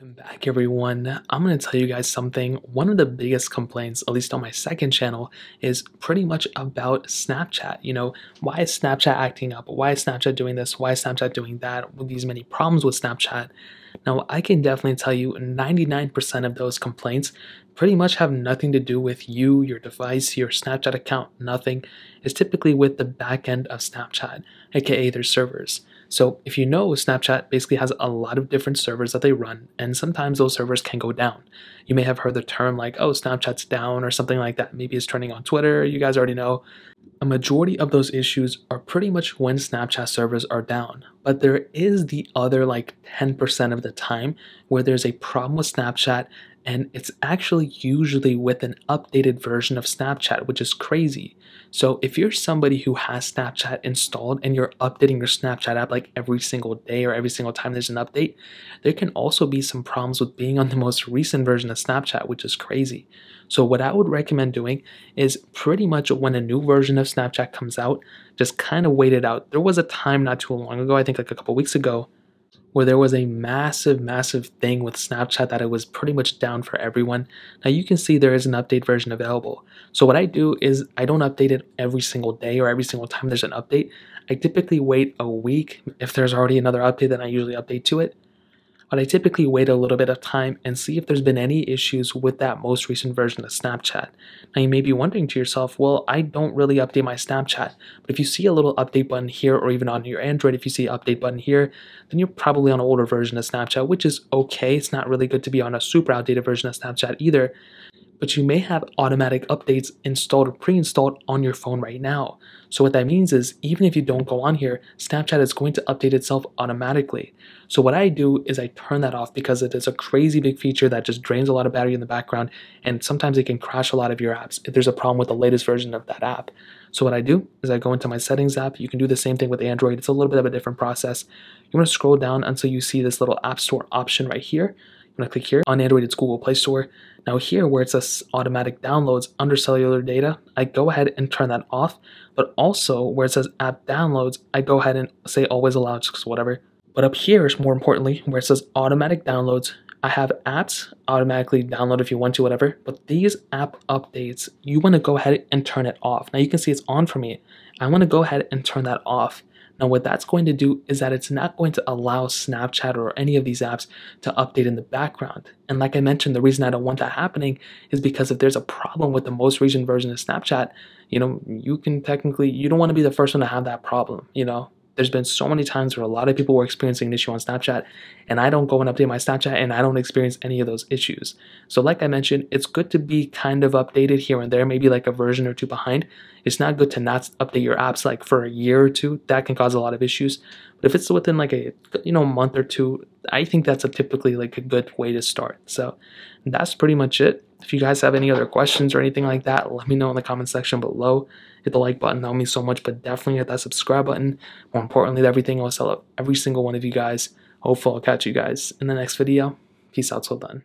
Welcome back, everyone. I'm going to tell you guys something. One of the biggest complaints, at least on my second channel, is pretty much about Snapchat. Why is Snapchat acting up? Why is Snapchat doing this? Why is Snapchat doing that? With these many problems with Snapchat. Now, I can definitely tell you 99% of those complaints pretty much have nothing to do with you, your device, your Snapchat account, nothing. It's typically with the back end of Snapchat, aka their servers. So if you know, Snapchat basically has a lot of different servers that they run, and sometimes those servers can go down. You may have heard the term like, oh, Snapchat's down or something like that. Maybe it's trending on Twitter. You guys already know. A majority of those issues are pretty much when Snapchat servers are down. But there is the other like 10% of the time where there's a problem with Snapchat, and it's actually usually with an updated version of Snapchat, which is crazy. So if you're somebody who has Snapchat installed and you're updating your Snapchat app like every single day or every single time there's an update, there can also be some problems with being on the most recent version of Snapchat, which is crazy. So what I would recommend doing is pretty much when a new version of Snapchat comes out, just kind of wait it out. There was a time not too long ago, I think like a couple weeks ago, where there was a massive thing with Snapchat that it was pretty much down for everyone. Now you can see there is an update version available. So what I do is I don't update it every single day or every single time there's an update. I typically wait a week. If there's already another update, then I usually update to it. But I typically wait a little bit of time and see if there's been any issues with that most recent version of Snapchat. Now you may be wondering to yourself, well, I don't really update my Snapchat, but if you see a little update button here, or even on your Android, if you see an update button here, then you're probably on an older version of Snapchat, which is okay. It's not really good to be on a super outdated version of Snapchat either, but you may have automatic updates installed or pre-installed on your phone right now. So what that means is even if you don't go on here, Snapchat is going to update itself automatically. So what I do is I turn that off because it is a crazy big feature that just drains a lot of battery in the background, and sometimes it can crash a lot of your apps if there's a problem with the latest version of that app. So what I do is I go into my settings app. You can do the same thing with Android. It's a little bit of a different process. You want to scroll down until you see this little App Store option right here. I'm going to click here. On Android, it's Google Play Store. Now here, where it says automatic downloads under cellular data, I go ahead and turn that off. But also, where it says app downloads, I go ahead and say always allowed, just whatever. But up here is more importantly, where it says automatic downloads, I have apps automatically download if you want to, whatever. But these app updates, you want to go ahead and turn it off. Now you can see it's on for me. I want to go ahead and turn that off. Now what that's going to do is that it's not going to allow Snapchat or any of these apps to update in the background. And like I mentioned, the reason I don't want that happening is because if there's a problem with the most recent version of Snapchat, you don't want to be the first one to have that problem. There's been so many times where a lot of people were experiencing an issue on Snapchat, and I don't go and update my Snapchat and I don't experience any of those issues. So like I mentioned, it's good to be kind of updated here and there, maybe like a version or two behind. It's not good to not update your apps like for a year or two. That can cause a lot of issues. But if it's within like a month or two, I think that's typically like a good way to start. So that's pretty much it. If you guys have any other questions or anything like that, let me know in the comment section below. Hit the like button, that would mean so much, but definitely hit that subscribe button. More importantly, everything else, I love every single one of you guys. Hopefully I'll catch you guys in the next video. Peace out till then.